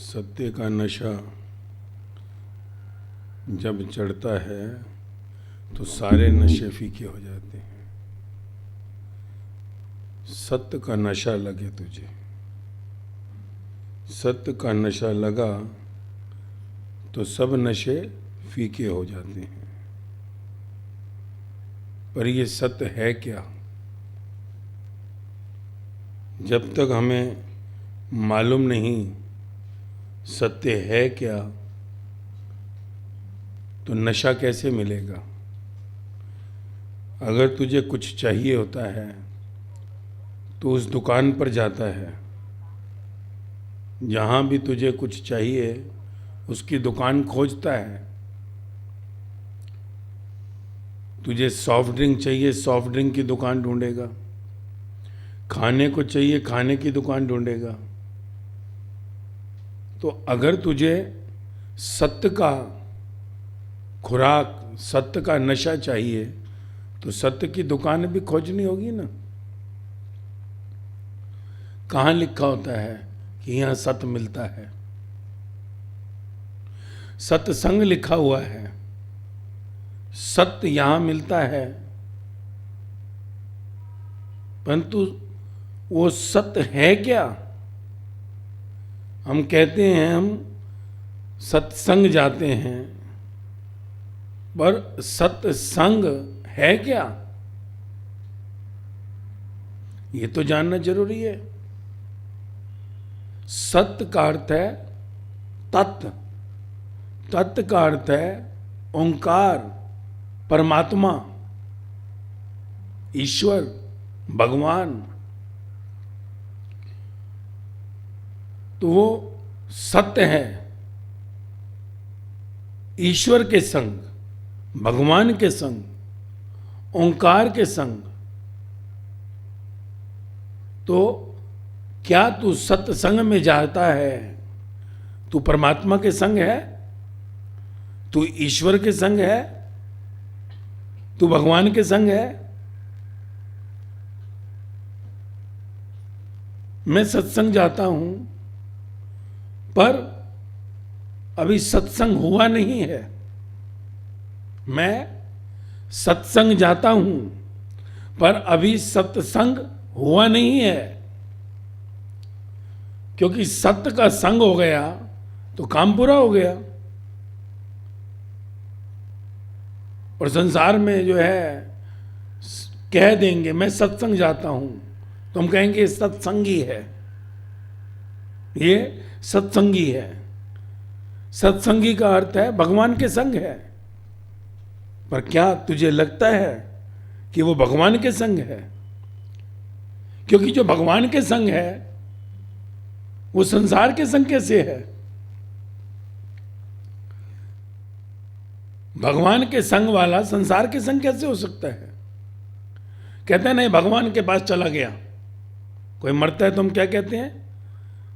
सत्य का नशा जब चढ़ता है तो सारे नशे फीके हो जाते हैं। सत्य का नशा लगे तुझे, सत्य का नशा लगा तो सब नशे फीके हो जाते हैं। पर ये सत्य है क्या? जब तक हमें मालूम नहीं सत्य है क्या, तो नशा कैसे मिलेगा? अगर तुझे कुछ चाहिए होता है तो उस दुकान पर जाता है, जहाँ भी तुझे कुछ चाहिए उसकी दुकान खोजता है। तुझे सॉफ्ट ड्रिंक चाहिए, सॉफ्ट ड्रिंक की दुकान ढूंढेगा। खाने को चाहिए, खाने की दुकान ढूंढेगा। तो अगर तुझे सत्य का खुराक, सत्य का नशा चाहिए तो सत्य की दुकान भी खोजनी होगी ना। कहाँ लिखा होता है कि यहाँ सत्य मिलता है? सत्संग लिखा हुआ है, सत्य यहाँ मिलता है, परंतु वो सत्य है क्या? हम कहते हैं हम सत्संग जाते हैं, पर सत्संग है क्या? ये तो जानना जरूरी है। सत्य का अर्थ है तत्व, तत्व का अर्थ है ओंकार, परमात्मा, ईश्वर, भगवान। तो वो सत्य है। ईश्वर के संग, भगवान के संग, ओंकार के संग। तो क्या तू सत्संग में जाता है? तू परमात्मा के संग है? तू ईश्वर के संग है? तू भगवान के संग है? मैं सत्संग जाता हूं, पर अभी सत्संग हुआ नहीं है। मैं सत्संग जाता हूं, पर अभी सत्संग हुआ नहीं है। क्योंकि सत्य का संग हो गया तो काम पूरा हो गया। और संसार में जो है कह देंगे मैं सत्संग जाता हूं, तो हम कहेंगे सत्संगी है, ये सत्संगी है। सत्संगी का अर्थ है भगवान के संग है। पर क्या तुझे लगता है कि वो भगवान के संग है? क्योंकि जो भगवान के संग है वो संसार के संग कैसे है? भगवान के संग वाला संसार के संग कैसे हो सकता है? कहते हैं नहीं, भगवान के पास चला गया। कोई मरता है तो हम क्या कहते हैं?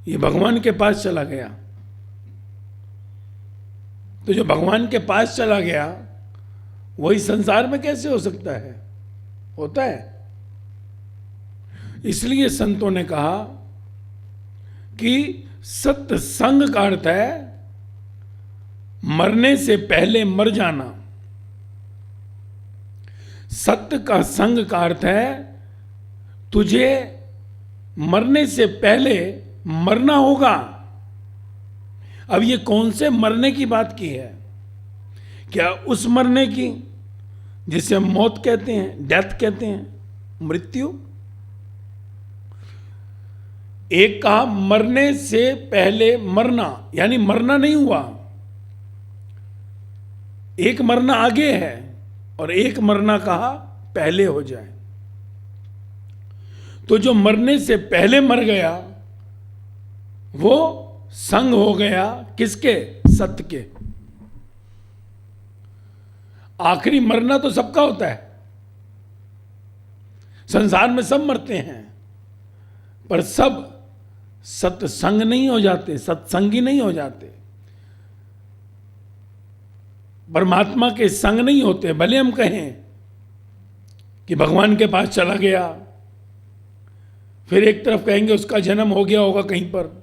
ये भगवान के पास चला गया। तो जो भगवान के पास चला गया वही संसार में कैसे हो सकता है? होता है। इसलिए संतों ने कहा कि सत्संग का अर्थ है मरने से पहले मर जाना। सत्य का संग का अर्थ है तुझे मरने से पहले मरना होगा। अब ये कौन से मरने की बात की है? क्या उस मरने की जिसे हम मौत कहते हैं, डेथ कहते हैं, मृत्यु? एक कहा मरने से पहले मरना, यानी मरना नहीं हुआ। एक मरना आगे है और एक मरना कहा पहले हो जाए। तो जो मरने से पहले मर गया वो संग हो गया किसके? सत्य के। आखिरी मरना तो सबका होता है, संसार में सब मरते हैं, पर सब सत्संग नहीं हो जाते, सत्संगी नहीं हो जाते, परमात्मा के संग नहीं होते। भले हम कहें कि भगवान के पास चला गया, फिर एक तरफ कहेंगे उसका जन्म हो गया होगा कहीं पर,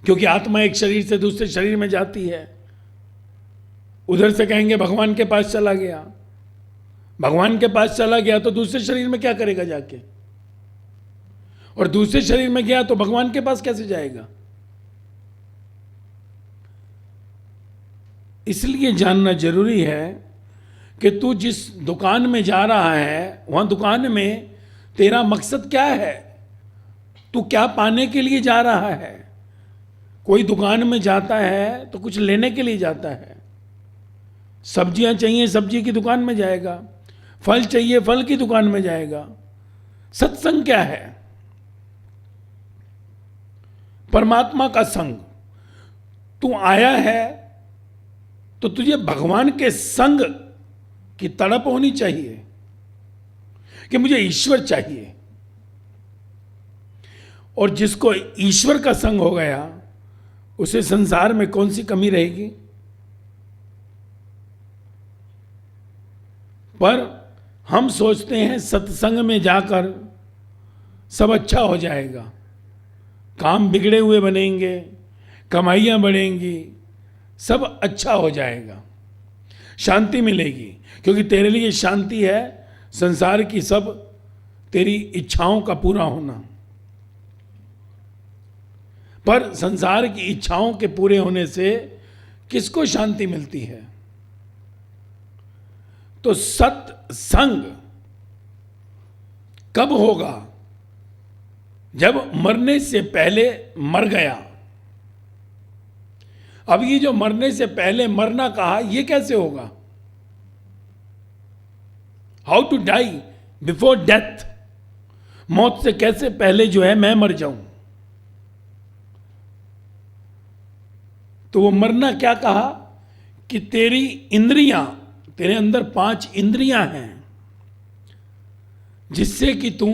क्योंकि आत्मा एक शरीर से दूसरे शरीर में जाती है। उधर से कहेंगे भगवान के पास चला गया, भगवान के पास चला गया तो दूसरे शरीर में क्या करेगा जाके, और दूसरे शरीर में गया तो भगवान के पास कैसे जाएगा। इसलिए जानना जरूरी है कि तू जिस दुकान में जा रहा है वहां दुकान में तेरा मकसद क्या है, तू क्या पाने के लिए जा रहा है। कोई दुकान में जाता है तो कुछ लेने के लिए जाता है, सब्जियां चाहिए सब्जी की दुकान में जाएगा, फल चाहिए फल की दुकान में जाएगा। सत्संग क्या है? परमात्मा का संग। तू आया है तो तुझे भगवान के संग की तड़प होनी चाहिए कि मुझे ईश्वर चाहिए, और जिसको ईश्वर का संग हो गया उसे संसार में कौन सी कमी रहेगी। पर हम सोचते हैं सत्संग में जाकर सब अच्छा हो जाएगा, काम बिगड़े हुए बनेंगे, कमाइयां बढ़ेंगी, सब अच्छा हो जाएगा, शांति मिलेगी। क्योंकि तेरे लिए शांति है संसार की सब तेरी इच्छाओं का पूरा होना। पर संसार की इच्छाओं के पूरे होने से किसको शांति मिलती है? तो सत्संग कब होगा? जब मरने से पहले मर गया। अब ये जो मरने से पहले मरना कहा, यह कैसे होगा? How to die before death. मौत से कैसे पहले जो है मैं मर जाऊं। तो वो मरना क्या कहा कि तेरी इंद्रियां, तेरे अंदर 5 इंद्रियां हैं जिससे कि तू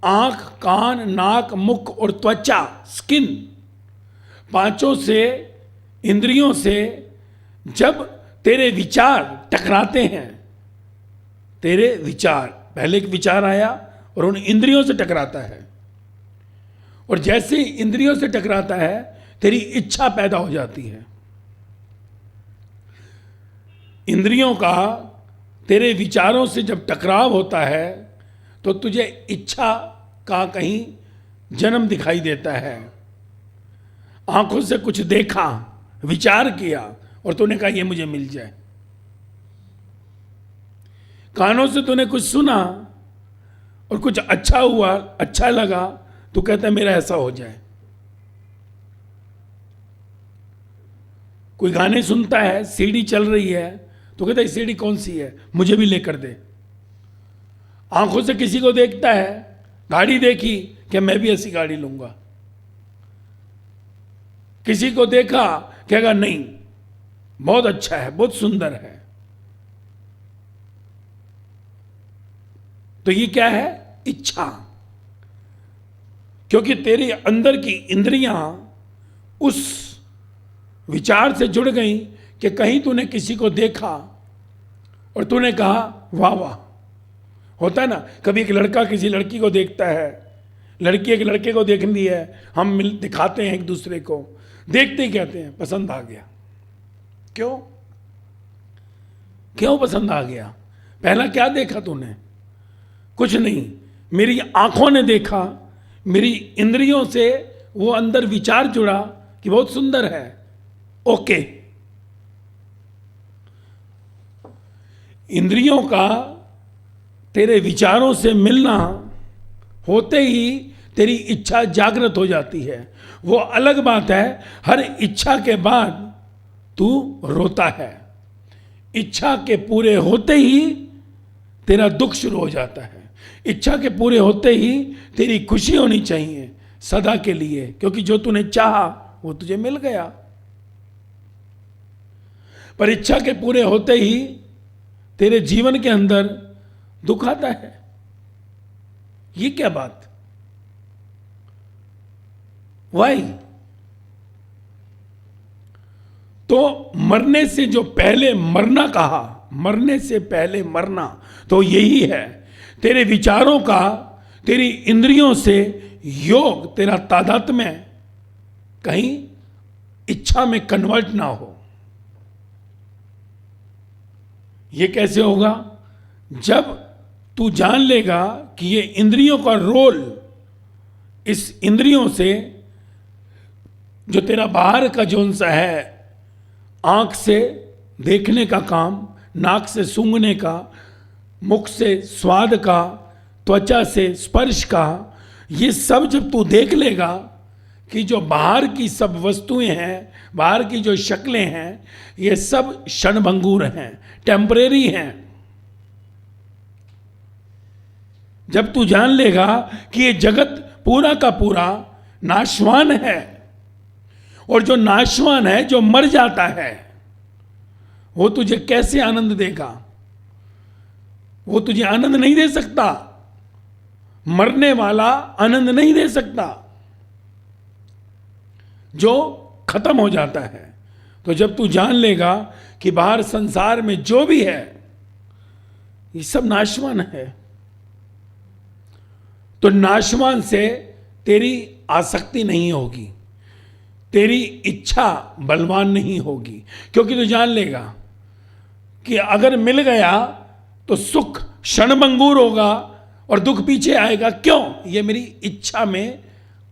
आंख, कान, नाक, मुख और त्वचा, स्किन, 5 से इंद्रियों से जब तेरे विचार टकराते हैं, तेरे विचार, पहले एक विचार आया और उन इंद्रियों से टकराता है, और जैसे ही इंद्रियों से टकराता है तेरी इच्छा पैदा हो जाती है। इंद्रियों का तेरे विचारों से जब टकराव होता है तो तुझे इच्छा का कहीं जन्म दिखाई देता है। आंखों से कुछ देखा, विचार किया और तूने कहा ये मुझे मिल जाए। कानों से तूने कुछ सुना और कुछ अच्छा हुआ, अच्छा लगा, तो कहता है मेरा ऐसा हो जाए। कोई गाने सुनता है, सीडी चल रही है, तो कहता है सीडी कौन सी है, मुझे भी लेकर दे। आंखों से किसी को देखता है, गाड़ी देखी कि मैं भी ऐसी गाड़ी लूंगा। किसी को देखा, कहेगा नहीं बहुत अच्छा है, बहुत सुंदर है। तो ये क्या है? इच्छा। क्योंकि तेरे अंदर की इंद्रियां उस विचार से जुड़ गई कि कहीं तूने किसी को देखा और तूने कहा वाह वाह। होता है ना, कभी एक लड़का किसी लड़की को देखता है, लड़की एक लड़के को देख ली है, हम मिल दिखाते हैं एक दूसरे को, देखते ही कहते हैं पसंद आ गया। क्यों? क्यों पसंद आ गया? पहला क्या देखा तूने? कुछ नहीं, मेरी आंखों ने देखा, मेरी इंद्रियों से वो अंदर विचार जुड़ा कि बहुत सुंदर है, ओके। इंद्रियों का तेरे विचारों से मिलना होते ही तेरी इच्छा जागृत हो जाती है। वो अलग बात है, हर इच्छा के बाद तू रोता है। इच्छा के पूरे होते ही तेरा दुख शुरू हो जाता है। इच्छा के पूरे होते ही तेरी खुशी होनी चाहिए सदा के लिए, क्योंकि जो तूने चाहा वो तुझे मिल गया। पर इच्छा के पूरे होते ही तेरे जीवन के अंदर दुख आता है। ये क्या बात? वाई? तो मरने से जो पहले मरना कहा, मरने से पहले मरना, तो यही है तेरे विचारों का, तेरी इंद्रियों से योग, तेरा तादात्म्य कहीं इच्छा में कन्वर्ट ना हो। ये कैसे होगा? जब तू जान लेगा कि ये इंद्रियों का रोल, इस इंद्रियों से जो तेरा बाहर का जोन सा है, आंख से देखने का काम, नाक से सूंघने का, मुख से स्वाद का, त्वचा से स्पर्श का, ये सब जब तू देख लेगा कि जो बाहर की सब वस्तुएं हैं, बाहर की जो शक्लें हैं, ये सब क्षणभंगुर हैं, टेम्परेरी हैं। जब तू जान लेगा कि ये जगत पूरा का पूरा नाशवान है, और जो नाशवान है, जो मर जाता है, वो तुझे कैसे आनंद देगा? वो तुझे आनंद नहीं दे सकता। मरने वाला आनंद नहीं दे सकता, जो खत्म हो जाता है। तो जब तू जान लेगा कि बाहर संसार में जो भी है ये सब नाशवान है, तो नाशवान से तेरी आसक्ति नहीं होगी, तेरी इच्छा बलवान नहीं होगी, क्योंकि तू जान लेगा कि अगर मिल गया तो सुख क्षणभंगुर होगा और दुख पीछे आएगा। क्यों? ये मेरी इच्छा में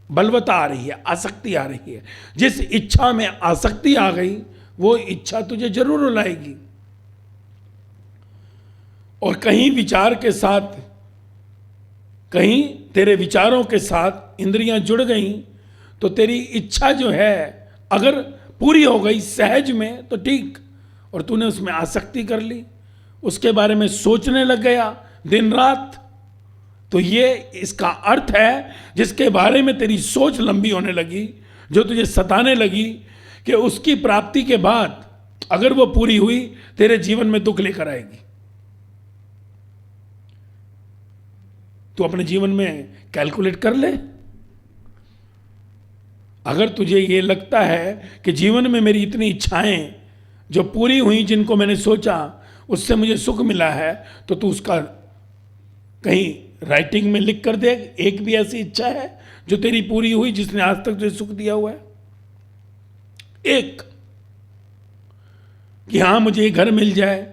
बलवता आ रही है, आसक्ति आ रही है। जिस इच्छा में आसक्ति आ गई वो इच्छा तुझे जरूर रुलाएगी। और कहीं विचार के साथ, कहीं तेरे विचारों के साथ इंद्रियां जुड़ गई तो तेरी इच्छा जो है अगर पूरी हो गई सहज में तो ठीक, और तूने उसमें आसक्ति कर ली, उसके बारे में सोचने लग गया दिन रात, तो ये इसका अर्थ है जिसके बारे में तेरी सोच लंबी होने लगी, जो तुझे सताने लगी, कि उसकी प्राप्ति के बाद अगर वो पूरी हुई तेरे जीवन में दुख लेकर आएगी। तू अपने जीवन में कैलकुलेट कर ले। अगर तुझे ये लगता है कि जीवन में मेरी इतनी इच्छाएं जो पूरी हुई, जिनको मैंने सोचा उससे मुझे सुख मिला है, तो तू उसका कहीं राइटिंग में लिख कर दे, एक भी ऐसी इच्छा है जो तेरी पूरी हुई जिसने आज तक तुझे सुख दिया हुआ है? एक, कि हाँ मुझे ये घर मिल जाए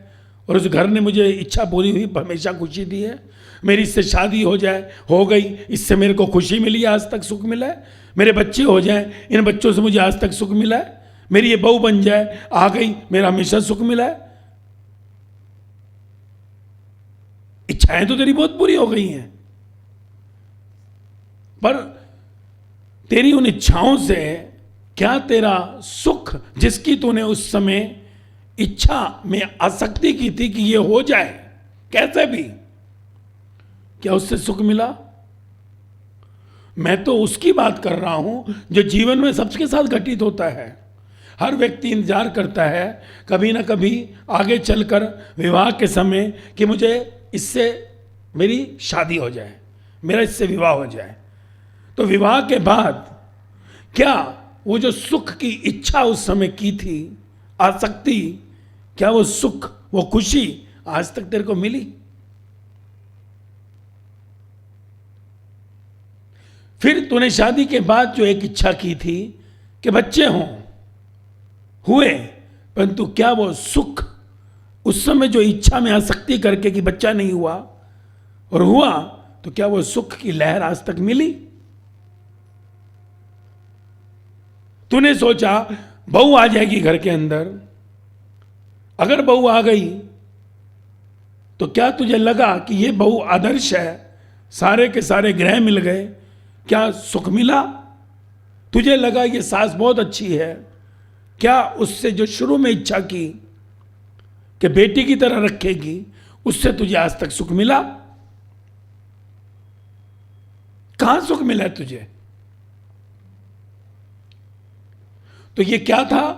और उस घर ने मुझे इच्छा पूरी हुई, हमेशा खुशी दी है, मेरी इससे शादी हो जाए, हो गई, इससे मेरे को खुशी मिली, आज तक सुख मिला है, मेरे बच्चे हो जाए, इन बच्चों से मुझे आज तक सुख मिला है, मेरी ये बहू बन जाए, आ गई, मेरा हमेशा सुख मिला है। इच्छाएं तो तेरी बहुत पूरी हो गई हैं, पर तेरी उन इच्छाओं से क्या तेरा सुख, जिसकी तूने उस समय इच्छा में आसक्ति की थी कि ये हो जाए कैसे भी, क्या उससे सुख मिला? मैं तो उसकी बात कर रहा हूं जो जीवन में सबके साथ घटित होता है। हर व्यक्ति इंतजार करता है कभी ना कभी आगे चलकर विवाह के समय कि मुझे इससे मेरी शादी हो जाए, मेरा इससे विवाह हो जाए। तो विवाह के बाद क्या वो जो सुख की इच्छा उस समय की थी, आसक्ति, क्या वो सुख, वो खुशी आज तक तेरे को मिली? फिर तूने शादी के बाद जो एक इच्छा की थी कि बच्चे हों, हुए, परंतु क्या वो सुख उस समय जो इच्छा में आसक्ति करके कि बच्चा नहीं हुआ और हुआ, तो क्या वो सुख की लहर आज तक मिली? तूने सोचा बहू आ जाएगी घर के अंदर, अगर बहू आ गई तो क्या तुझे लगा कि ये बहू आदर्श है, सारे के सारे ग्रह मिल गए, क्या सुख मिला? तुझे लगा ये सास बहुत अच्छी है, क्या उससे जो शुरू में इच्छा की कि बेटी की तरह रखेगी, उससे तुझे आज तक सुख मिला? कहां सुख मिला है तुझे? तो ये क्या था?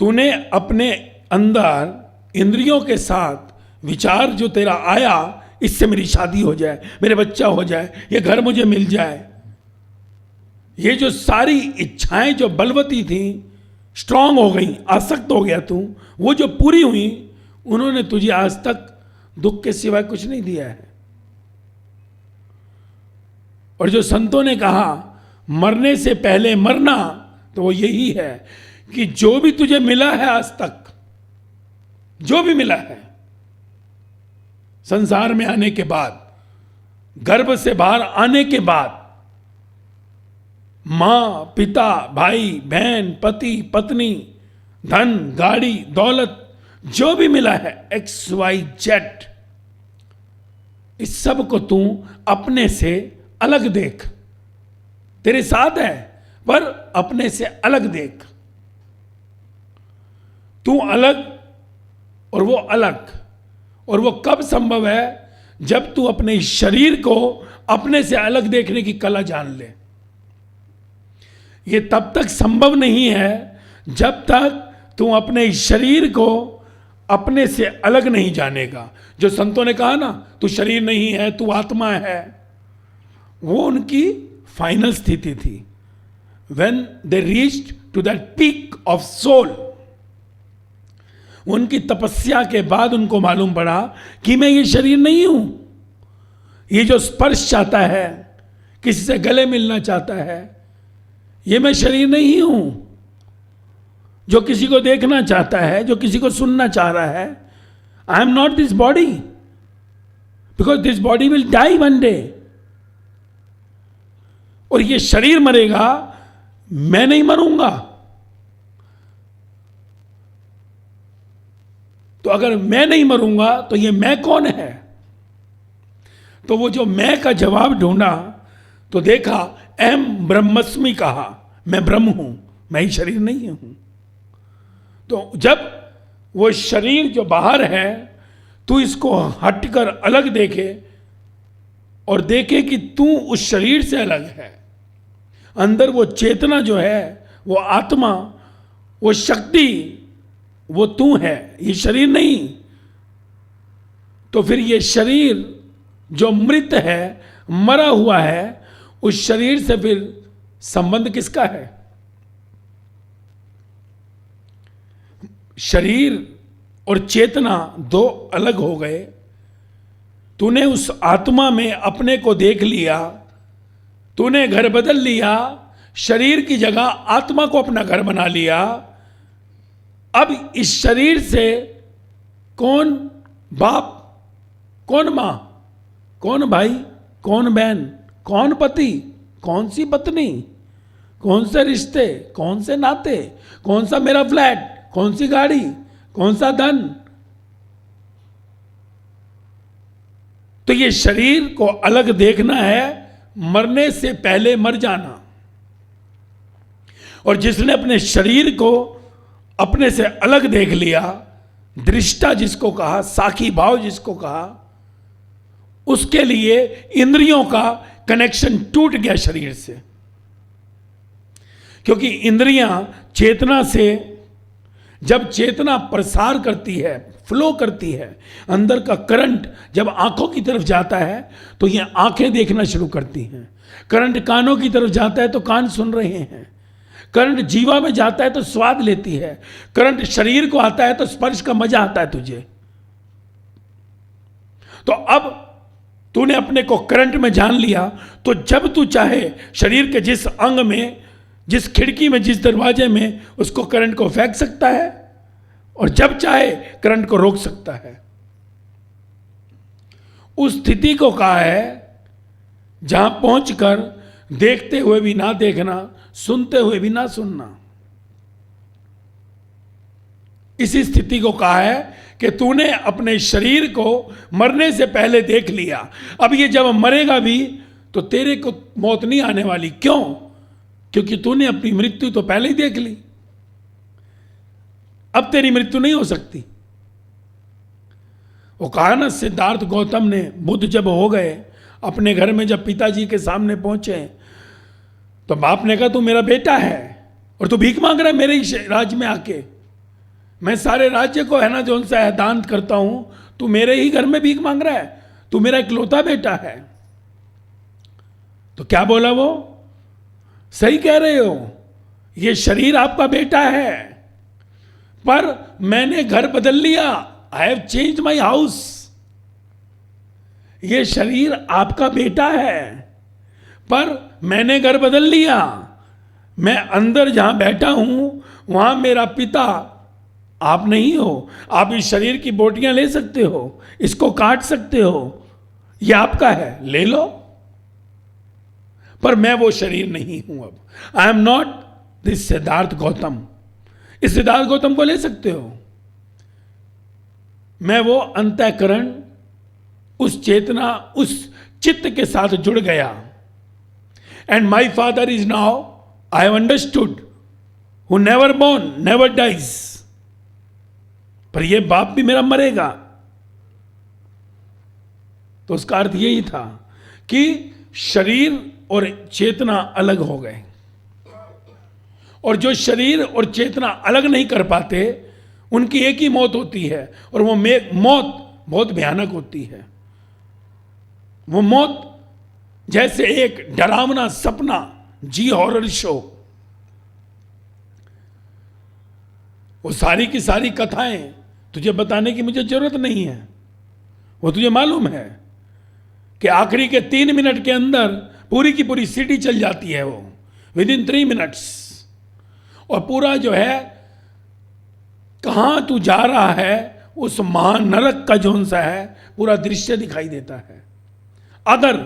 तूने अपने अंदर इंद्रियों के साथ विचार जो तेरा आया, इससे मेरी शादी हो जाए, मेरे बच्चा हो जाए, ये घर मुझे मिल जाए, ये जो सारी इच्छाएं जो बलवती थी, स्ट्रांग हो गई, आसक्त हो गया तू, वो जो पूरी हुई, उन्होंने तुझे आज तक दुख के सिवाय कुछ नहीं दिया है। और जो संतों ने कहा मरने से पहले मरना तो वो यही है कि जो भी तुझे मिला है आज तक, जो भी मिला है संसार में आने के बाद, गर्भ से बाहर आने के बाद, मां, पिता, भाई, बहन, पति, पत्नी, धन, गाड़ी, दौलत, जो भी मिला है XYZ, इस सब को तू अपने से अलग देख। तेरे साथ है पर अपने से अलग देख। तू अलग और वो अलग, और वो कब संभव है? जब तू अपने शरीर को अपने से अलग देखने की कला जान ले। ये तब तक संभव नहीं है जब तक तू अपने शरीर को अपने से अलग नहीं जानेगा। जो संतों ने कहा ना, तू शरीर नहीं है, तू आत्मा है, वो उनकी फाइनल स्थिति थी। When they reached to that peak of soul, उनकी तपस्या के बाद उनको मालूम पड़ा कि मैं ये शरीर नहीं हूं। ये जो स्पर्श चाहता है, किसी से गले मिलना चाहता है, ये मैं शरीर नहीं हूं। जो किसी को देखना चाहता है, जो किसी को सुनना चाह रहा है, I am not this body, because this body will die one day. और ये शरीर मरेगा, मैं नहीं मरूंगा। तो अगर मैं नहीं मरूंगा तो ये मैं कौन है? तो वो जो मैं का जवाब ढूंढा तो देखा अहम ब्रह्मस्मि कहा, मैं ब्रह्म हूं, मैं ही शरीर नहीं हूं। तो जब वो शरीर जो बाहर है, तू इसको हटकर अलग देखे और देखे कि तू उस शरीर से अलग है। अंदर वो चेतना जो है, वो आत्मा, वो शक्ति, वो तू है, ये शरीर नहीं। तो फिर ये शरीर जो मृत है, मरा हुआ है, उस शरीर से फिर संबंध किसका है? शरीर और चेतना दो अलग हो गए। तूने उस आत्मा में अपने को देख लिया, तूने घर बदल लिया, शरीर की जगह आत्मा को अपना घर बना लिया। अब इस शरीर से कौन बाप, कौन मां, कौन भाई, कौन बहन, कौन पति, कौन सी पत्नी, कौन से रिश्ते, कौन से नाते, कौन सा मेरा फ्लैट, कौन सी गाड़ी, कौन सा धन। तो ये शरीर को अलग देखना है, मरने से पहले मर जाना। और जिसने अपने शरीर को अपने से अलग देख लिया, दृष्टा जिसको कहा, साखी भाव जिसको कहा, उसके लिए इंद्रियों का कनेक्शन टूट गया शरीर से। क्योंकि इंद्रियां चेतना से, जब चेतना प्रसार करती है, फ्लो करती है, अंदर का करंट जब आंखों की तरफ जाता है तो ये आंखें देखना शुरू करती हैं। करंट कानों की तरफ जाता है तो कान सुन रहे हैं। करंट जीवा में जाता है तो स्वाद लेती है। करंट शरीर को आता है तो स्पर्श का मजा आता है तुझे। तो अब तूने अपने को करंट में जान लिया, तो जब तू चाहे शरीर के जिस अंग में, जिस खिड़की में, जिस दरवाजे में, उसको करंट को फेंक सकता है और जब चाहे करंट को रोक सकता है। उस स्थिति को कहा है जहां पहुंचकर देखते हुए भी ना देखना, सुनते हुए भी ना सुनना। इसी स्थिति को कहा है कि तूने अपने शरीर को मरने से पहले देख लिया। अब ये जब मरेगा भी तो तेरे को मौत नहीं आने वाली। क्यों? क्योंकि तूने अपनी मृत्यु तो पहले ही देख ली। अब तेरी मृत्यु नहीं हो सकती। वो कहा ना सिद्धार्थ गौतम ने, बुद्ध जब हो गए, अपने घर में जब पिताजी के सामने पहुंचे तो बाप ने कहा तू मेरा बेटा है और तू भीख मांग रहा है मेरे ही राज्य में आके। मैं सारे राज्य को है ना जो उनसे दान करता हूं, तू मेरे ही घर में भीख मांग रहा है, तू मेरा इकलौता बेटा है। तो क्या बोला वो? सही कह रहे हो, ये शरीर आपका बेटा है, पर मैंने घर बदल लिया। I have change my house. ये शरीर आपका बेटा है, पर मैंने घर बदल लिया। मैं अंदर जहां बैठा हूं वहां मेरा पिता आप नहीं हो। आप इस शरीर की बोटियां ले सकते हो, इसको काट सकते हो, यह आपका है, ले लो, पर मैं वो शरीर नहीं हूं। अब आई am not this Siddharth Gautam. इस सिद्धार्थ गौतम को ले सकते हो। मैं वो अंतःकरण, उस चेतना, उस चित्त के साथ जुड़ गया। And my father is now, I have understood, who never born never dies. पर यह बाप भी मेरा मरेगा। तो उसका अर्थ यही था कि शरीर और चेतना अलग हो गए, और जो शरीर और चेतना अलग नहीं कर पाते उनकी एक ही मौत होती है, और वो मौत बहुत भयानक होती है। वो मौत जैसे एक डरावना सपना, जी हॉरर शो। वो सारी की सारी कथाएं तुझे बताने की मुझे जरूरत नहीं है, वो तुझे मालूम है कि आखिरी के 3 मिनट के अंदर पूरी की पूरी सिटी चल जाती है, वो विदिन 3 मिनट्स। और पूरा जो है कहां तू जा रहा है उस महानरक का जोन सा है पूरा दृश्य दिखाई देता है। अगर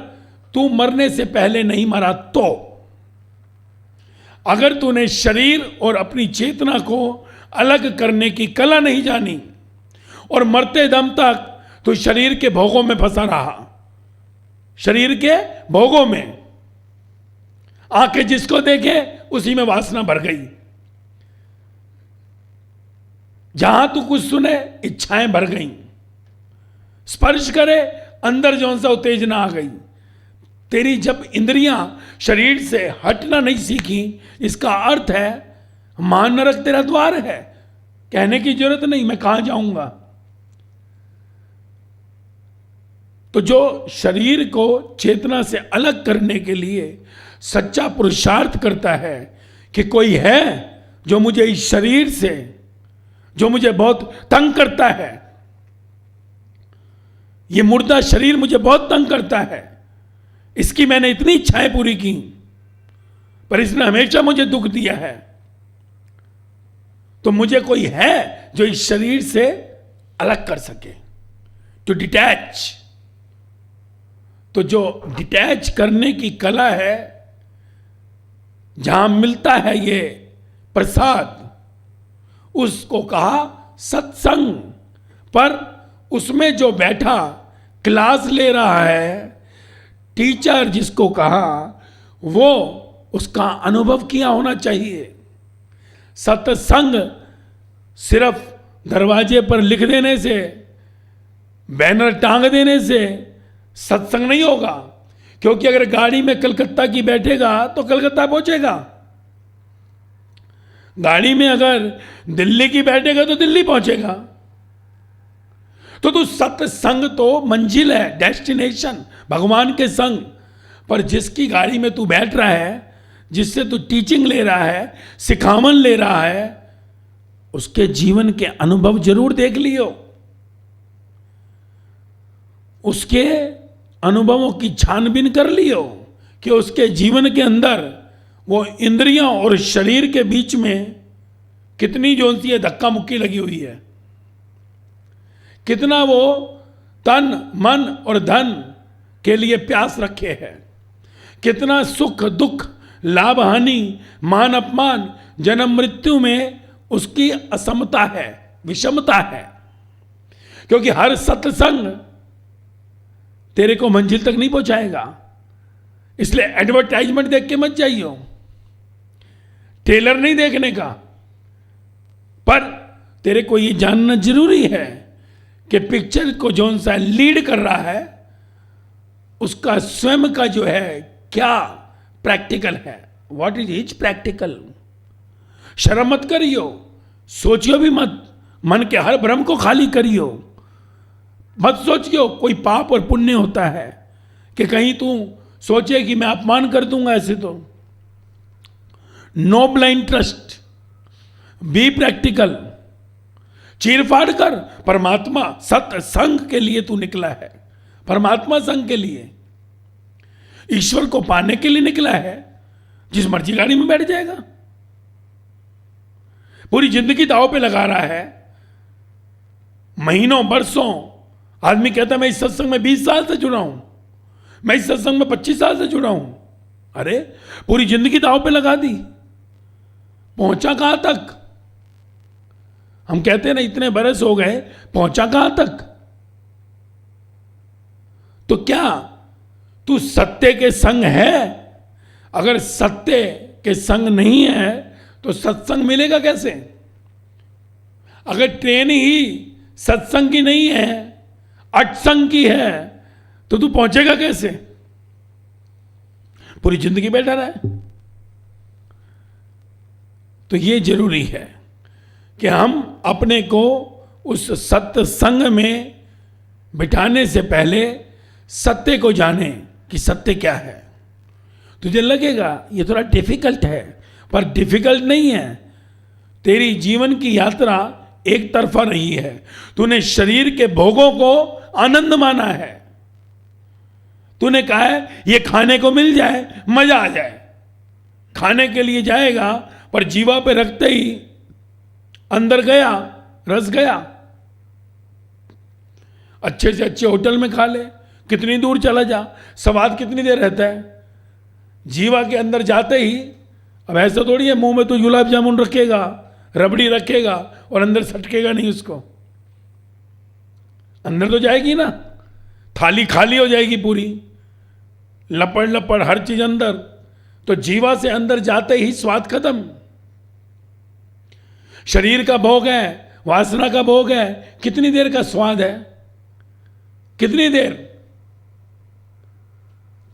तू मरने से पहले नहीं मरा तो, अगर तूने शरीर और अपनी चेतना को अलग करने की कला नहीं जानी और मरते दम तक तो शरीर के भोगों में फंसा रहा, शरीर के भोगों में, आंखें जिसको देखे उसी में वासना भर गई, जहां तू कुछ सुने इच्छाएं भर गई, स्पर्श करे अंदर जौन सा उत्तेजना आ गई। तेरी जब इंद्रियां शरीर से हटना नहीं सीखी, इसका अर्थ है महानरक तेरा द्वार है। कहने की जरूरत नहीं मैं कहां जाऊंगा। तो जो शरीर को चेतना से अलग करने के लिए सच्चा पुरुषार्थ करता है कि कोई है जो मुझे इस शरीर से, जो मुझे बहुत तंग करता है, ये मुर्दा शरीर मुझे बहुत तंग करता है, इसकी मैंने इतनी इच्छाएं पूरी की पर इसने हमेशा मुझे दुख दिया है, तो मुझे कोई है जो इस शरीर से अलग कर सके, टू डिटैच। तो जो डिटैच करने की कला है, जहां मिलता है ये प्रसाद, उसको कहा सत्संग। पर उसमें जो बैठा क्लास ले रहा है, टीचर जिसको कहा, वो उसका अनुभव किया होना चाहिए। सत्संग सिर्फ दरवाजे पर लिख देने से, बैनर टांग देने से सत्संग नहीं होगा। क्योंकि अगर गाड़ी में कलकत्ता की बैठेगा तो कलकत्ता पहुंचेगा, गाड़ी में अगर दिल्ली की बैठेगा तो दिल्ली पहुंचेगा। तो तू सत्संग तो मंजिल है, डेस्टिनेशन, भगवान के संग। पर जिसकी गाड़ी में तू बैठ रहा है, जिससे तू टीचिंग ले रहा है, सिखावन ले रहा है, उसके जीवन के अनुभव जरूर देख लियो। उसके अनुभवों की छानबीन कर लियो कि उसके जीवन के अंदर वो इंद्रियों और शरीर के बीच में कितनी जो सी है धक्का मुक्की लगी हुई है, कितना वो तन मन और धन के लिए प्यास रखे है, कितना सुख दुख लाभ हानि मान अपमान जन्म मृत्यु में उसकी असमता है, विषमता है। क्योंकि हर सत्संग तेरे को मंजिल तक नहीं पहुंचाएगा। इसलिए एडवर्टाइजमेंट देख के मत जाइयो, ट्रेलर नहीं देखने का। पर तेरे को ये जानना जरूरी है कि पिक्चर को जौन सा लीड कर रहा है उसका स्वयं का जो है क्या प्रैक्टिकल है, व्हाट इज हिज प्रैक्टिकल। शर्म मत करियो, सोचियो भी मत, मन के हर भ्रम को खाली करियो। मत सोचियो कोई पाप और पुण्य होता है कि कहीं तू सोचे कि मैं अपमान कर दूंगा ऐसे। तो no blind trust, be practical, चीर फाड़ कर। परमात्मा सत्संग के लिए तू निकला है, परमात्मा संग के लिए, ईश्वर को पाने के लिए निकला है। जिस मर्जी गाड़ी में बैठ जाएगा। पूरी जिंदगी दांव पे लगा रहा है, महीनों बरसों। आदमी कहता है मैं इस सत्संग में 20 साल से जुड़ा हूं, मैं इस सत्संग में 25 साल से जुड़ा हूं। अरे पूरी जिंदगी दांव पे लगा दी, पहुंचा कहां तक? हम कहते हैं ना इतने बरस हो गए, पहुंचा कहां तक? तो क्या तू सत्य के संग है? अगर सत्य के संग नहीं है तो सत्संग मिलेगा कैसे? अगर ट्रेन ही सत्संग की नहीं है, अटसंग की है, तो तू पहुंचेगा कैसे? पूरी जिंदगी बैठा रहा है। तो ये जरूरी है कि हम अपने को उस सत्संग में बिठाने से पहले सत्य को जाने कि सत्य क्या है। तुझे लगेगा ये थोड़ा डिफिकल्ट है, पर डिफिकल्ट नहीं है। तेरी जीवन की यात्रा एक तरफा नहीं है। तूने शरीर के भोगों को आनंद माना है। तूने कहा है ये खाने को मिल जाए, मजा आ जाए। खाने के लिए जाएगा, पर जीवा पे रखते ही अंदर गया, रस गया। अच्छे से अच्छे होटल में खा ले, कितनी दूर चला जा, स्वाद कितनी देर रहता है। जीवा के अंदर जाते ही, अब ऐसा थोड़ी है मुंह में तो गुलाब जामुन रखेगा, रबड़ी रखेगा और अंदर सटकेगा नहीं उसको। अंदर तो जाएगी ना, थाली खाली हो जाएगी पूरी, लपड़ लपड़ हर चीज अंदर। तो जीवा से अंदर जाते ही स्वाद खत्म। शरीर का भोग है, वासना का भोग है, कितनी देर का स्वाद है, कितनी देर।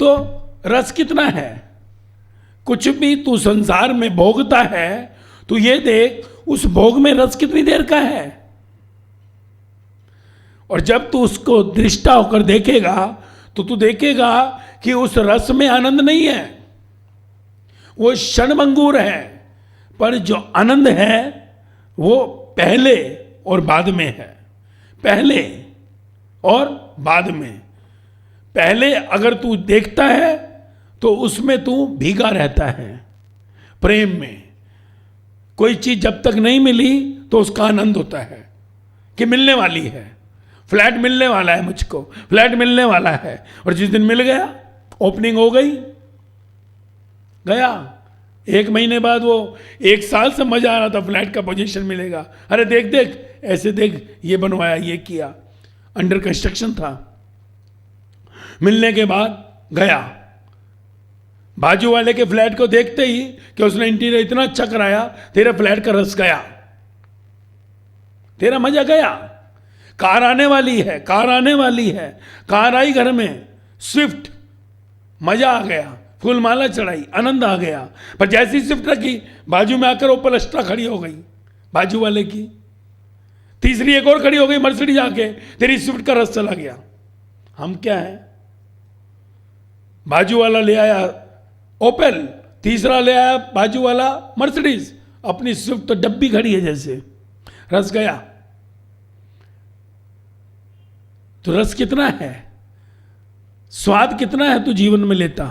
तो रस कितना है? कुछ भी तू संसार में भोगता है, तू ये देख उस भोग में रस कितनी देर का है। और जब तू उसको दृष्टा होकर देखेगा तो तू देखेगा कि उस रस में आनंद नहीं है, वो क्षणभंगुर है। पर जो आनंद है वो पहले और बाद में है, पहले और बाद में। पहले अगर तू देखता है तो उसमें तू भीगा रहता है प्रेम में। कोई चीज जब तक नहीं मिली तो उसका आनंद होता है कि मिलने वाली है, फ्लैट मिलने वाला है, मुझको फ्लैट मिलने वाला है। और जिस दिन मिल गया, ओपनिंग हो गई, गया। 1 महीने बाद वो 1 साल से मजा आ रहा था, फ्लैट का पोजीशन मिलेगा। अरे देख देख, ऐसे देख, ये बनवाया, ये किया, अंडर कंस्ट्रक्शन था। मिलने के बाद गया, बाजू वाले के फ्लैट को देखते ही कि उसने इंटीरियर इतना अच्छा कराया, तेरे फ्लैट का रस गया, तेरा मजा गया। कार आने वाली है, कार आने वाली है, कार आई घर में, स्विफ्ट, मजा आ गया, फूलमाला चढ़ाई, आनंद आ गया। पर जैसी स्विफ्ट रखी, बाजू में आकर ओपल अस्ट्रा खड़ी हो गई बाजू वाले की, तीसरी एक और खड़ी हो गई मर्सिडीज आके, तेरी स्विफ्ट का रस चला गया। हम क्या है, बाजू वाला ले आया ओपेल, तीसरा ले आया बाजू वाला मर्सिडीज, अपनी स्विफ्ट तो डब्बी खड़ी है जैसे, रस गया। तो रस कितना है, स्वाद कितना है तू जीवन में लेता।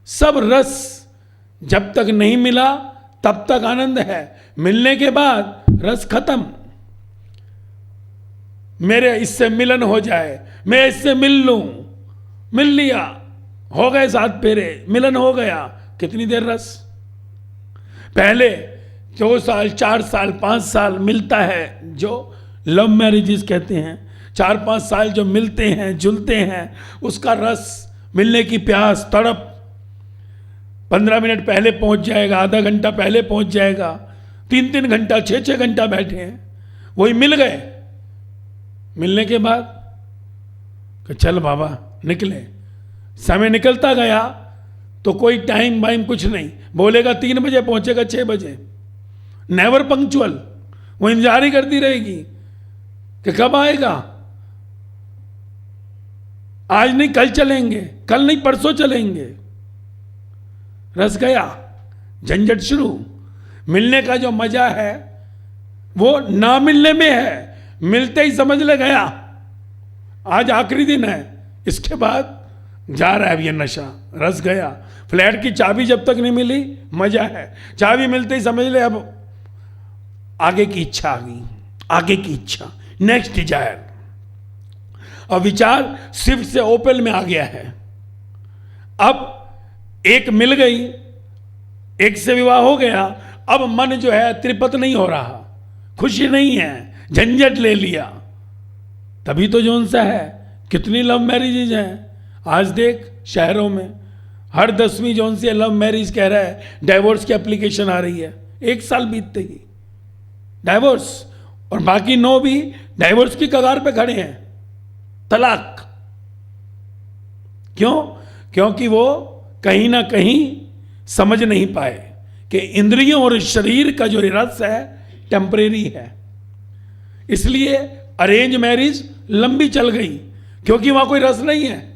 सब रस जब तक नहीं मिला तब तक आनंद है, मिलने के बाद रस खत्म। मेरे इससे मिलन हो जाए, मैं इससे मिल लूं, मिल लिया, हो गए 7 फेरे, मिलन हो गया, कितनी देर रस। पहले 2 साल 4 साल 5 साल मिलता है, जो लव मैरिजेस कहते हैं, 4-5 साल जो मिलते हैं, जुलते हैं, उसका रस, मिलने की प्यास, तड़प। 15 मिनट पहले पहुंच जाएगा, आधा घंटा पहले पहुंच जाएगा, 3-3 घंटा 6-6 घंटा बैठे हैं, वही मिल गए। मिलने के बाद कि चल बाबा निकले, समय निकलता गया तो कोई टाइम वाइम कुछ नहीं, बोलेगा 3 बजे पहुंचेगा 6 बजे, नेवर पंक्चुअल। वो इंतजार ही करती रहेगी कि कब आएगा, आज नहीं कल चलेंगे, कल नहीं परसों चलेंगे। रस गया, झंझट शुरू। मिलने का जो मजा है वो ना मिलने में है, मिलते ही समझ ले गया, आज आखिरी दिन है, इसके बाद जा रहा है अब ये नशा, रस गया। फ्लैट की चाबी जब तक नहीं मिली मजा है, चाबी मिलते ही समझ ले अब आगे की इच्छा आ गई, आगे की इच्छा, नेक्स्ट डिजायर। अब विचार सिर्फ से ओपल में आ गया है। अब एक मिल गई, एक से विवाह हो गया, अब मन जो है तृप्त नहीं हो रहा, खुशी नहीं है, झंझट ले लिया। तभी तो जोन सा है, कितनी लव मैरिजेज हैं आज देख शहरों में, हर 10वीं जोन से लव मैरिज कह रहा है, डाइवोर्स की एप्लीकेशन आ रही है, 1 साल बीतते ही डाइवोर्स, और बाकी 9 भी डाइवोर्स की कगार पे खड़े हैं, तलाक। क्यों? क्योंकि वो कहीं ना कहीं समझ नहीं पाए कि इंद्रियों और शरीर का जो रस है टेम्परेरी है। इसलिए अरेंज मैरिज लंबी चल गई, क्योंकि वहां कोई रस नहीं है,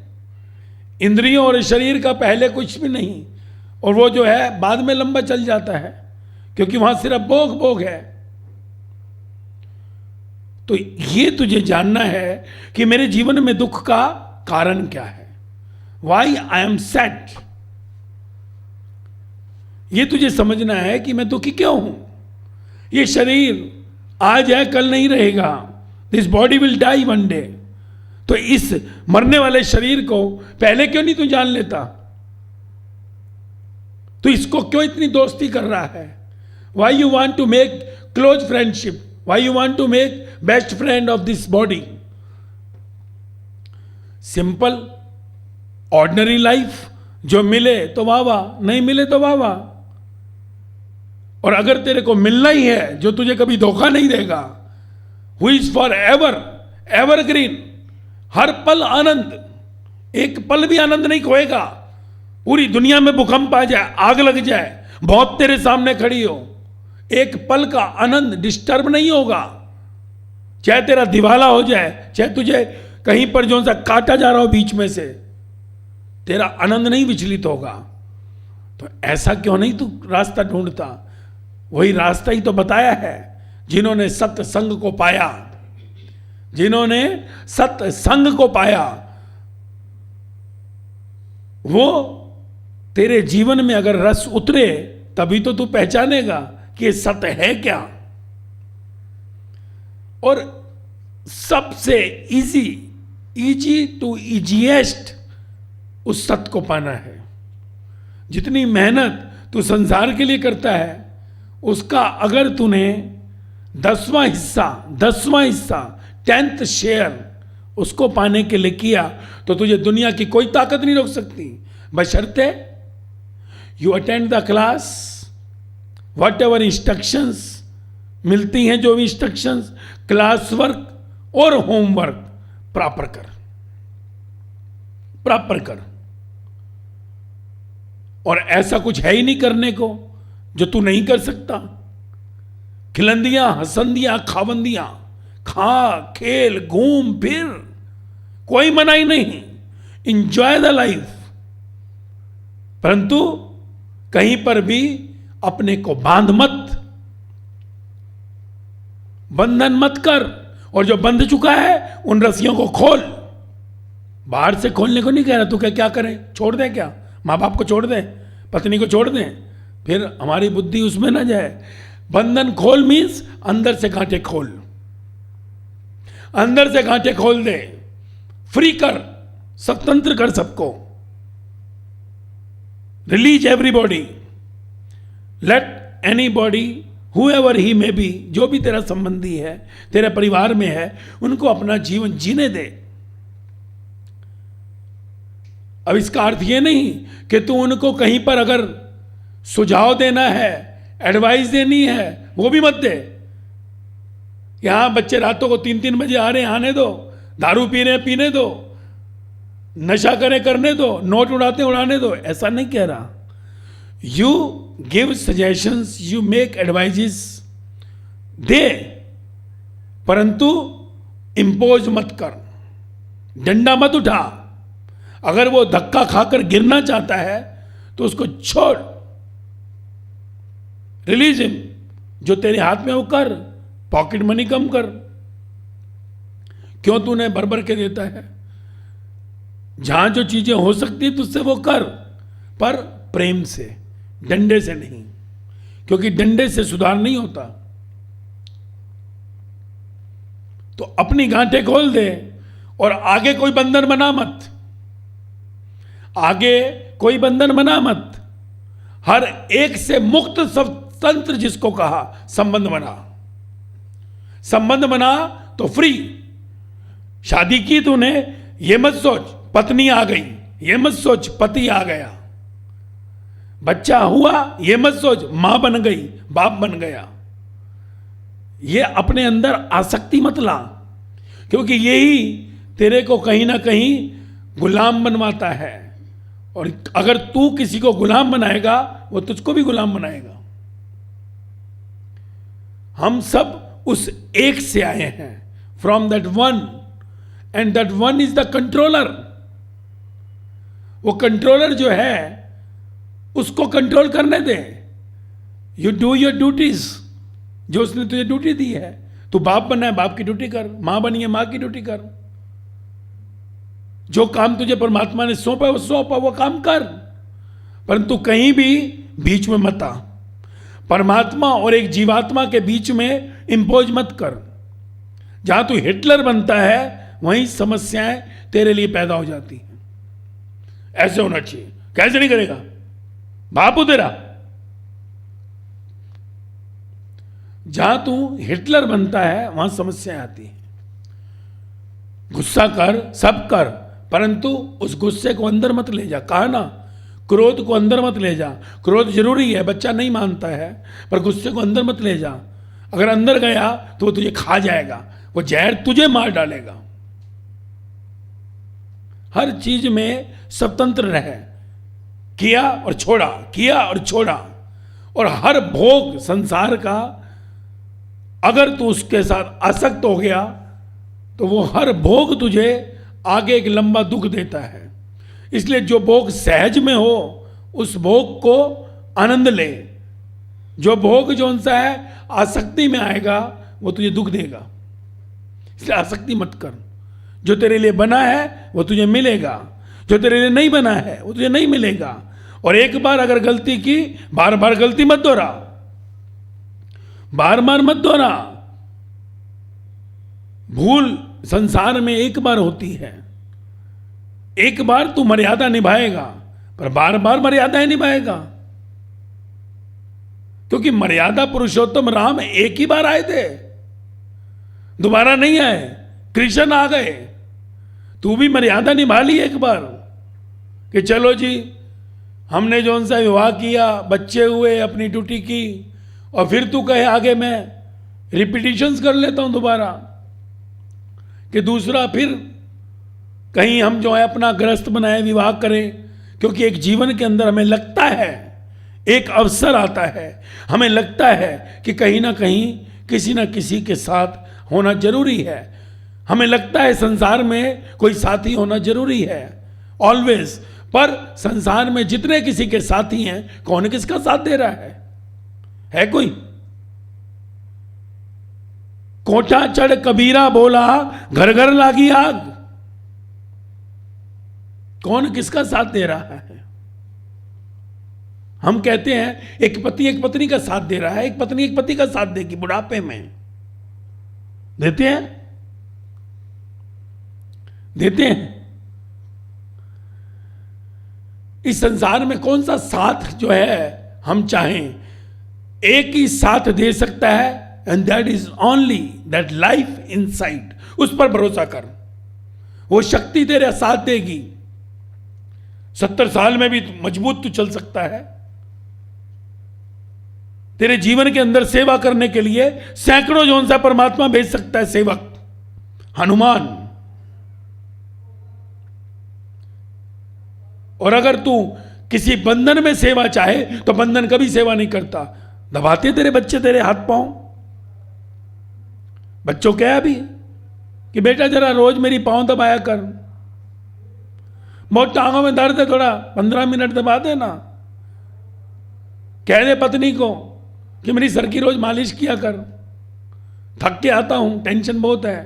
इंद्रियों और शरीर का पहले कुछ भी नहीं, और वो जो है बाद में लंबा चल जाता है, क्योंकि वहां सिर्फ भोग भोग है। तो ये तुझे जानना है कि मेरे जीवन में दुख का कारण क्या है, वाई आई एम सैड। ये तुझे समझना है कि मैं दुखी क्यों हूं। ये शरीर आज है कल नहीं रहेगा, this body will die one day. तो इस मरने वाले शरीर को पहले क्यों नहीं तू जान लेता? तो इसको क्यों इतनी दोस्ती कर रहा है? Why you want to make close friendship, why you want to make best friend of this body? Simple ordinary life, जो मिले तो वाह वाह, नहीं मिले तो वाह वाह। और अगर तेरे को मिलना ही है जो तुझे कभी धोखा नहीं देगा, who is forever evergreen, हर पल आनंद, एक पल भी आनंद नहीं खोएगा। पूरी दुनिया में भूकंप आ जाए, आग लग जाए, मौत तेरे सामने खड़ी हो, एक पल का आनंद डिस्टर्ब नहीं होगा। चाहे तेरा दिवाला हो जाए, चाहे तुझे कहीं पर जो सा काटा जा रहा हो बीच में से, तेरा आनंद नहीं विचलित होगा। तो ऐसा क्यों नहीं तू रास्ता ढूंढता? वही रास्ता ही तो बताया है जिन्होंने सत्संग को पाया, जिन्होंने सत्संग को पाया, वो तेरे जीवन में अगर रस उतरे तभी तो तू पहचानेगा कि सत्य है क्या। और सबसे इजी टू इजीएस्ट उस सत्य को पाना है। जितनी मेहनत तू संसार के लिए करता है, उसका अगर तूने 10वां हिस्सा 10th शेयर उसको पाने के लिए किया, तो तुझे दुनिया की कोई ताकत नहीं रोक सकती, बशर्ते you attend the class, what ever instructions मिलती हैं, जो भी इंस्ट्रक्शंस, क्लास वर्क और होमवर्क प्रॉपर कर। और ऐसा कुछ है ही नहीं करने को जो तू नहीं कर सकता। खिलंदियां, हसंदियां, खाबंदियां, खा खेल घूम फिर, कोई मनाही नहीं, इंजॉय द लाइफ। परंतु कहीं पर भी अपने को बांध मत, बंधन मत कर। और जो बंध चुका है उन रस्सियों को खोल। बाहर से खोलने को नहीं कह रहा, तू क्या करें? छोड़ दें क्या? माँ बाप को छोड़ दें, पत्नी को छोड़ दें, फिर हमारी बुद्धि उसमें ना जाए। बंधन खोल मीन्स अंदर से कांटे खोल, अंदर से कांटे खोल दे, फ्री कर, स्वतंत्र कर सबको। Release everybody, let anybody whoever he may be, जो भी तेरा संबंधी है, तेरे परिवार में है, उनको अपना जीवन जीने दे। अब इसका अर्थ ये नहीं कि तू उनको कहीं पर अगर सुझाव देना है, एडवाइस देनी है, वो भी मत दे। यहां बच्चे रातों को 3-3 बजे आ रहे हैं, आने दो, दारू पी रहे हैं, पीने दो, नशा करें, करने दो, नोट उड़ाते उड़ाने दो, ऐसा नहीं कह रहा। You give suggestions, you make advices, दे, परंतु इंपोज मत कर, डंडा मत उठा। अगर वो धक्का खाकर गिरना चाहता है तो उसको छोड़, रिलीज हिम। जो तेरे हाथ में वो कर, पॉकेट मनी कम कर। क्यों तूने भर भर के देता है? जहां जो चीजें हो सकती है तुझसे वो कर, पर प्रेम से, डंडे से नहीं, क्योंकि डंडे से सुधार नहीं होता। तो अपनी गांठें खोल दे और आगे कोई बंधन बना मत, आगे कोई बंधन बना मत। हर एक से मुक्त स्वतंत्र जिसको कहा, संबंध बना, संबंध बना तो फ्री। शादी की तूने, ये मत सोच पत्नी आ गई, ये मत सोच पति आ गया। बच्चा हुआ, ये मत सोच मां बन गई, बाप बन गया। ये अपने अंदर आसक्ति मत ला, क्योंकि यही तेरे को कहीं ना कहीं गुलाम बनवाता है। और अगर तू किसी को गुलाम बनाएगा, वो तुझको भी गुलाम बनाएगा। हम सब उस एक से आए हैं, from that one, and that one is the controller. वो कंट्रोलर जो है उसको कंट्रोल करने दे। यू डू योर ड्यूटीज, जो उसने तुझे ड्यूटी दी है। तू बाप बना है, बाप की ड्यूटी कर, मां बनी है, मां की ड्यूटी कर। जो काम तुझे परमात्मा ने सौंपा वो काम कर, परंतु कहीं भी बीच में मत आ। परमात्मा और एक जीवात्मा के बीच में इंपोज मत कर। जहां तू हिटलर बनता है वहीं समस्याएं तेरे लिए पैदा हो जाती हैं। ऐसे होना चाहिए। कैसे नहीं करेगा बापू तेरा? जहां तू हिटलर बनता है वहां समस्याएं आती हैं। गुस्सा कर, सब कर, परंतु उस गुस्से को अंदर मत ले जा। कहा ना, क्रोध को अंदर मत ले जा। क्रोध जरूरी है, बच्चा नहीं मानता है, पर गुस्से को अंदर मत ले जा। अगर अंदर गया तो वो तुझे खा जाएगा, वो जहर तुझे मार डालेगा। हर चीज में स्वतंत्र रहे, किया और छोड़ा, किया और छोड़ा। और हर भोग संसार का अगर तू उसके साथ आसक्त हो गया तो वो हर भोग तुझे आगे एक लंबा दुख देता है। इसलिए जो भोग सहज में हो उस भोग को आनंद ले। जो भोग जो उनसा है आसक्ति में आएगा वो तुझे दुख देगा। इसलिए आसक्ति मत कर। जो तेरे लिए बना है वो तुझे मिलेगा, जो तेरे लिए नहीं बना है वो तुझे नहीं मिलेगा। और एक बार अगर गलती की, बार बार गलती मत दोहरा, बार बार मत दोहरा। भूल संसार में एक बार होती है। एक बार तू मर्यादा निभाएगा, पर बार बार मर्यादाएं निभाएगा, क्योंकि मर्यादा पुरुषोत्तम राम एक ही बार आए थे, दोबारा नहीं आए। कृष्ण आ गए, तू भी मर्यादा निभा ली एक बार कि चलो जी हमने जो उनसे विवाह किया, बच्चे हुए, अपनी ड्यूटी की, और फिर तू कहे आगे मैं रिपीटिशंस कर लेता हूं दोबारा, कि दूसरा फिर कहीं हम जो है अपना गृहस्थ बनाए, विवाह करें। क्योंकि एक जीवन के अंदर हमें लगता है, एक अवसर आता है, हमें लगता है कि कहीं ना कहीं किसी ना किसी के साथ होना जरूरी है। हमें लगता है संसार में कोई साथी होना जरूरी है, ऑलवेज। पर संसार में जितने किसी के साथी हैं, कौन किसका साथ दे रहा है कोई? कोठा चढ़ कबीरा बोला, घर घर लागी आग। कौन किसका साथ दे रहा है? हम कहते हैं एक पति एक पत्नी का साथ दे रहा है, एक पत्नी एक पति का साथ देगी बुढ़ापे में। देते हैं, देते हैं। इस संसार में कौन सा साथ जो है हम चाहें, एक ही साथ दे सकता है, and that is only that life inside. उस पर भरोसा कर, वो शक्ति तेरे साथ देगी। 70 साल में भी मजबूत तू चल सकता है। तेरे जीवन के अंदर सेवा करने के लिए सैकड़ों जोन सा परमात्मा भेज सकता है सेवक, हनुमान। और अगर तू किसी बंधन में सेवा चाहे तो बंधन कभी सेवा नहीं करता। दबाते तेरे बच्चे तेरे हाथ पांव। बच्चों क्या अभी कि बेटा जरा रोज मेरी पांव दबाया कर, बहुत टांगों में दर्द है, थोड़ा 15 मिनट दबा देना। कह दे पत्नी को कि मेरी सर की रोज मालिश किया कर, थक के आता हूं, टेंशन बहुत है।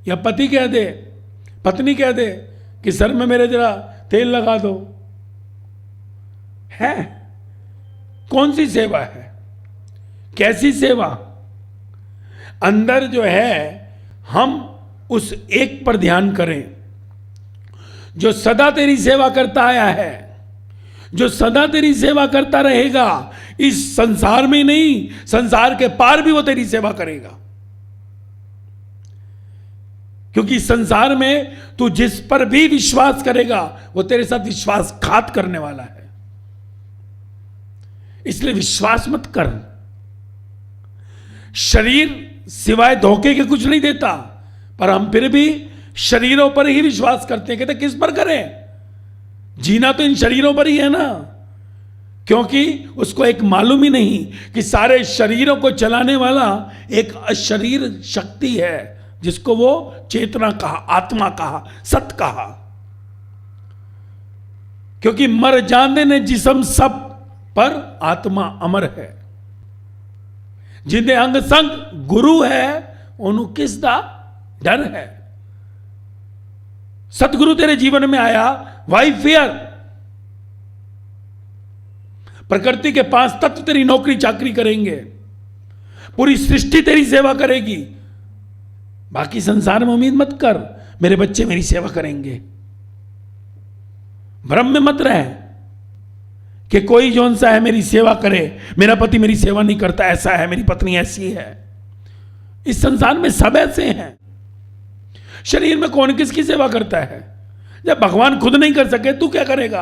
या पति कह दे, पत्नी कह दे कि सर में मेरे जरा तेल लगा दो। है? कौन सी सेवा है? कैसी सेवा? अंदर जो है हम उस एक पर ध्यान करें जो सदा तेरी सेवा करता आया है, जो सदा तेरी सेवा करता रहेगा। इस संसार में नहीं, संसार के पार भी वो तेरी सेवा करेगा। क्योंकि संसार में तू जिस पर भी विश्वास करेगा वो तेरे साथ विश्वासघात करने वाला है। इसलिए विश्वास मत कर। शरीर सिवाय धोखे के कुछ नहीं देता, पर हम फिर भी शरीरों पर ही विश्वास करते हैं। कहते किस पर करें? जीना तो इन शरीरों पर ही है ना। क्योंकि उसको एक मालूम ही नहीं कि सारे शरीरों को चलाने वाला एक अशरीर शक्ति है, जिसको वो चेतना कहा, आत्मा कहा, सत कहा। क्योंकि मर जाने ने जिसम सब पर आत्मा अमर है। जिंदे अंग संग गुरु है ओनू किस दा डर है। सतगुरु तेरे जीवन में आया, वाई फियर? प्रकृति के 5 तत्व तेरी नौकरी चाकरी करेंगे, पूरी सृष्टि तेरी सेवा करेगी। बाकी संसार में उम्मीद मत कर मेरे बच्चे मेरी सेवा करेंगे। भ्रम में मत रह कि कोई जौन सा है मेरी सेवा करे, मेरा पति मेरी सेवा नहीं करता, ऐसा है, मेरी पत्नी ऐसी है। इस संसार में सब ऐसे हैं। शरीर में कौन किसकी सेवा करता है? जब भगवान खुद नहीं कर सके तू क्या करेगा?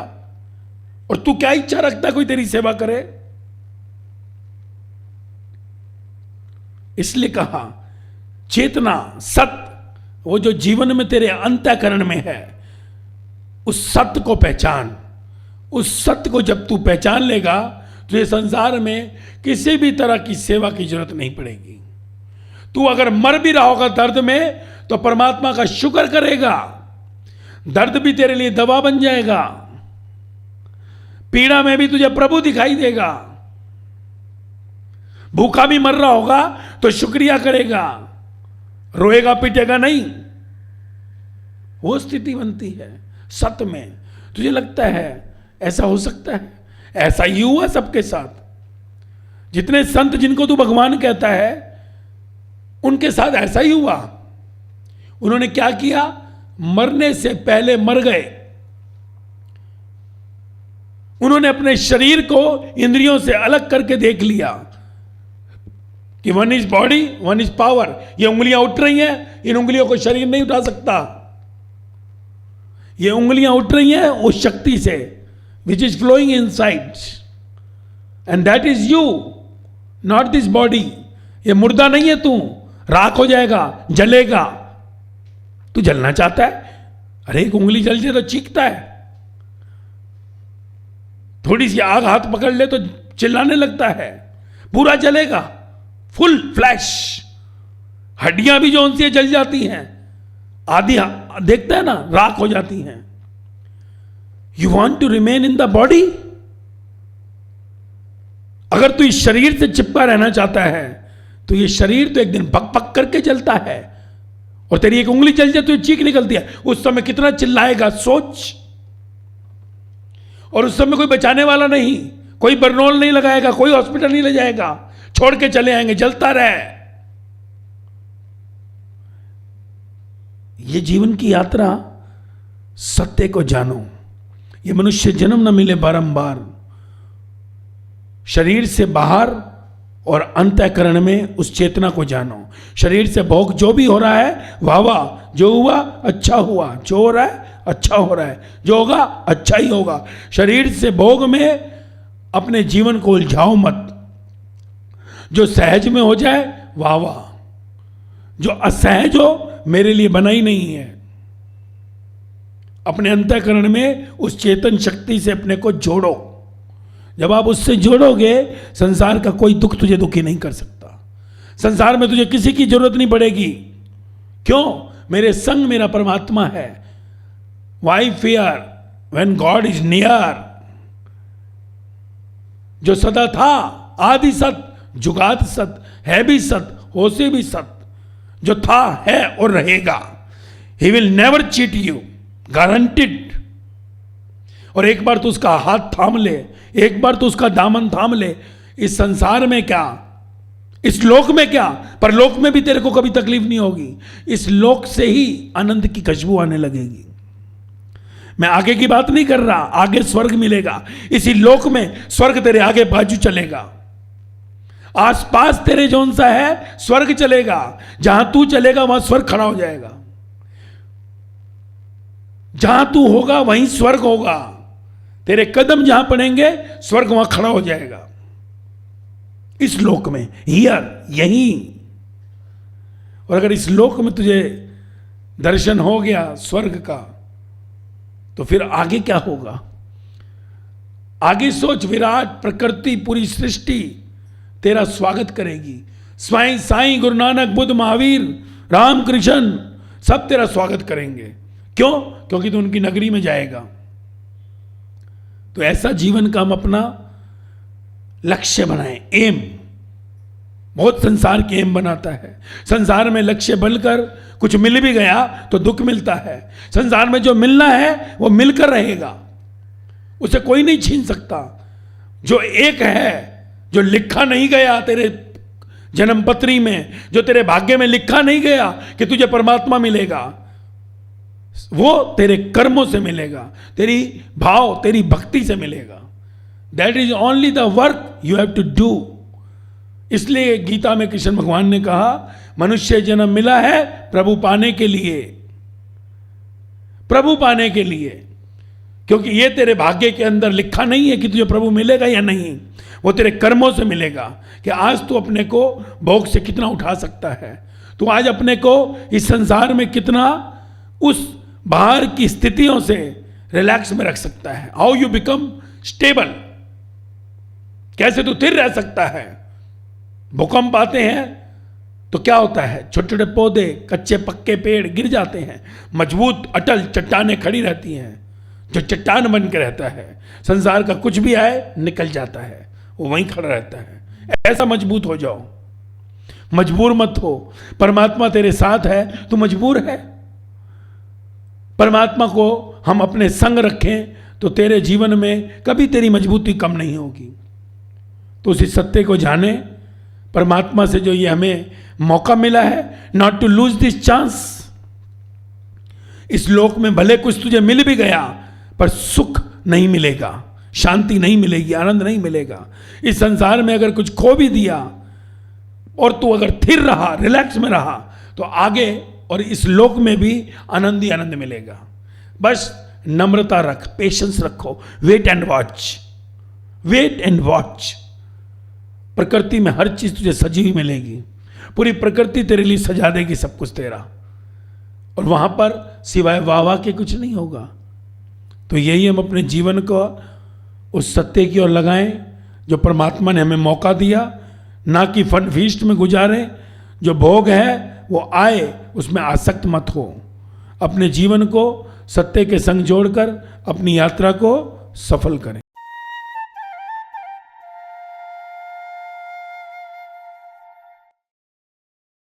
और तू क्या इच्छा रखता है कोई तेरी सेवा करे? इसलिए कहा चेतना सत्य, वो जो जीवन में तेरे अंतःकरण में है, उस सत्य को पहचान। उस सत्य को जब तू पहचान लेगा तुझे संसार में किसी भी तरह की सेवा की जरूरत नहीं पड़ेगी। तू अगर मर भी रहा होगा दर्द में तो परमात्मा का शुक्र करेगा, दर्द भी तेरे लिए दवा बन जाएगा। पीड़ा में भी तुझे प्रभु दिखाई देगा। भूखा भी मर रहा होगा तो शुक्रिया करेगा, रोएगा पीटेगा नहीं। वो स्थिति बनती है सत्य में। तुझे लगता है ऐसा हो सकता है? ऐसा ही हुआ सबके साथ। जितने संत जिनको तू भगवान कहता है उनके साथ ऐसा ही हुआ। उन्होंने क्या किया? मरने से पहले मर गए। उन्होंने अपने शरीर को इंद्रियों से अलग करके देख लिया कि one is body one is power. ये उंगलियां उठ रही हैं, इन उंगलियों को शरीर नहीं उठा सकता। ये उंगलियां उठ रही हैं उस शक्ति से which is flowing inside, and that is you, not this body. ये मुर्दा नहीं है तू, राख हो जाएगा, जलेगा। तू जलना चाहता है? अरे एक उंगली जल जाए तो चीखता है, थोड़ी सी आग हाथ पकड़ ले तो चिल्लाने लगता है। पूरा जलेगा, फुल फ्लैश। हड्डियां भी जो उनसे जल जाती हैं, आधी देखता है ना, राख हो जाती हैं। You want to remain in the body? अगर तू इस शरीर से चिपका रहना चाहता है तो ये शरीर तो एक दिन पक पक करके जलता है। और तेरी एक उंगली जल जाए तो चीख निकलती है, उस समय कितना चिल्लाएगा सोच। और उस समय कोई बचाने वाला नहीं, कोई बरनौल नहीं लगाएगा, कोई हॉस्पिटल नहीं ले जाएगा, छोड़ के चले आएंगे, जलता रहे। ये जीवन की यात्रा सत्य को जानो। ये मनुष्य जन्म न मिले बारंबार। शरीर से बाहर और अंतःकरण में उस चेतना को जानो। शरीर से भोग जो भी हो रहा है वाह वाह, जो हुआ अच्छा हुआ, जो हो रहा है अच्छा हो रहा है, जो होगा अच्छा ही होगा। शरीर से भोग में अपने जीवन को उलझाओ मत। जो सहज में हो जाए वाह वाह, जो असहज हो मेरे लिए बना ही नहीं है। अपने अंतःकरण में उस चेतन शक्ति से अपने को जोड़ो। जब आप उससे जोड़ोगे संसार का कोई दुख तुझे दुखी नहीं कर सकता। संसार में तुझे किसी की जरूरत नहीं पड़ेगी। क्यों? मेरे संग मेरा परमात्मा है। Why fear when God is near? जो सदा था, आदि सत, जुगात सत, है भी सत, हो से भी सत, जो था है और रहेगा। He will never cheat you, guaranteed. और एक बार तो उसका हाथ थाम ले, एक बार तो उसका दामन थाम ले। इस संसार में क्या, इस लोक में क्या, पर लोक में भी तेरे को कभी तकलीफ नहीं होगी। इस लोक से ही आनंद की खुशबू आने लगेगी। मैं आगे की बात नहीं कर रहा, आगे स्वर्ग मिलेगा। इसी लोक में स्वर्ग तेरे आगे बाजू चलेगा। आसपास तेरे जौन सा है स्वर्ग चलेगा, जहां तू चलेगा वहां स्वर्ग खड़ा हो जाएगा। जहां तू होगा वहीं स्वर्ग होगा। तेरे कदम जहां पड़ेंगे स्वर्ग वहां खड़ा हो जाएगा। इस लोक में, हियर, यहीं। और अगर इस लोक में तुझे दर्शन हो गया स्वर्ग का, तो फिर आगे क्या होगा? आगे सोच, विराट प्रकृति, पूरी सृष्टि तेरा स्वागत करेगी। स्वाई साईं, गुरु नानक, बुद्ध, महावीर, राम, कृष्ण सब तेरा स्वागत करेंगे। क्यों? क्योंकि तू उनकी नगरी में जाएगा। तो ऐसा जीवन का हम अपना लक्ष्य बनाएं, एम। बहुत संसार के एम बनाता है। संसार में लक्ष्य बनकर कुछ मिल भी गया तो दुख मिलता है। संसार में जो मिलना है वो मिलकर रहेगा, उसे कोई नहीं छीन सकता। जो एक है, जो लिखा नहीं गया तेरे जन्मपत्री में, जो तेरे भाग्य में लिखा नहीं गया कि तुझे परमात्मा मिलेगा, वो तेरे कर्मों से मिलेगा, तेरी भाव, तेरी भक्ति से मिलेगा। That is only the work you have to do. इसलिए गीता में कृष्ण भगवान ने कहा, मनुष्य जन्म मिला है प्रभु पाने के लिए, प्रभु पाने के लिए। क्योंकि ये तेरे भाग्य के अंदर लिखा नहीं है कि तुझे प्रभु मिलेगा या नहीं, वो तेरे कर्मों से मिलेगा। कि आज तू अपने को भोग से कितना उठा सकता है, तू आज अपने को इस संसार में कितना उस बाहर की स्थितियों से रिलैक्स में रख सकता है। हाउ यू बिकम स्टेबल, कैसे तू स्थिर रह सकता है। भूकंप आते हैं तो क्या होता है, छोटे छोटे पौधे, कच्चे पक्के पेड़ गिर जाते हैं, मजबूत अटल चट्टानें खड़ी रहती हैं। जो चट्टान बन के रहता है, संसार का कुछ भी आए निकल जाता है, वो वहीं खड़ा रहता है। ऐसा मजबूत हो जाओ, मजबूर मत हो। परमात्मा तेरे साथ है, तू मजबूर है। परमात्मा को हम अपने संग रखें तो तेरे जीवन में कभी तेरी मजबूती कम नहीं होगी। तो उसी सत्य को जाने, परमात्मा से जो ये हमें मौका मिला है, not to lose this chance. इस लोक में भले कुछ तुझे मिल भी गया, पर सुख नहीं मिलेगा, शांति नहीं मिलेगी, आनंद नहीं मिलेगा। इस संसार में अगर कुछ खो भी दिया और तू अगर स्थिर रहा, रिलैक्स में रहा, तो आगे और इस लोक में भी आनंद ही आनंद मिलेगा। बस नम्रता रख, पेशेंस रखो, wait and watch, wait and watch. प्रकृति में हर चीज तुझे सजी हुई मिलेगी, पूरी प्रकृति तेरे लिए सजा देगी सब कुछ तेरा, और वहां पर सिवाय वाह वाह के कुछ नहीं होगा। तो यही हम अपने जीवन को उस सत्य की ओर लगाएं जो परमात्मा ने हमें मौका दिया, ना कि फन फीस्ट में गुजारें। जो भोग है वो आए, उसमें आसक्त मत हो। अपने जीवन को सत्य के संग जोड़कर अपनी यात्रा को सफल करें।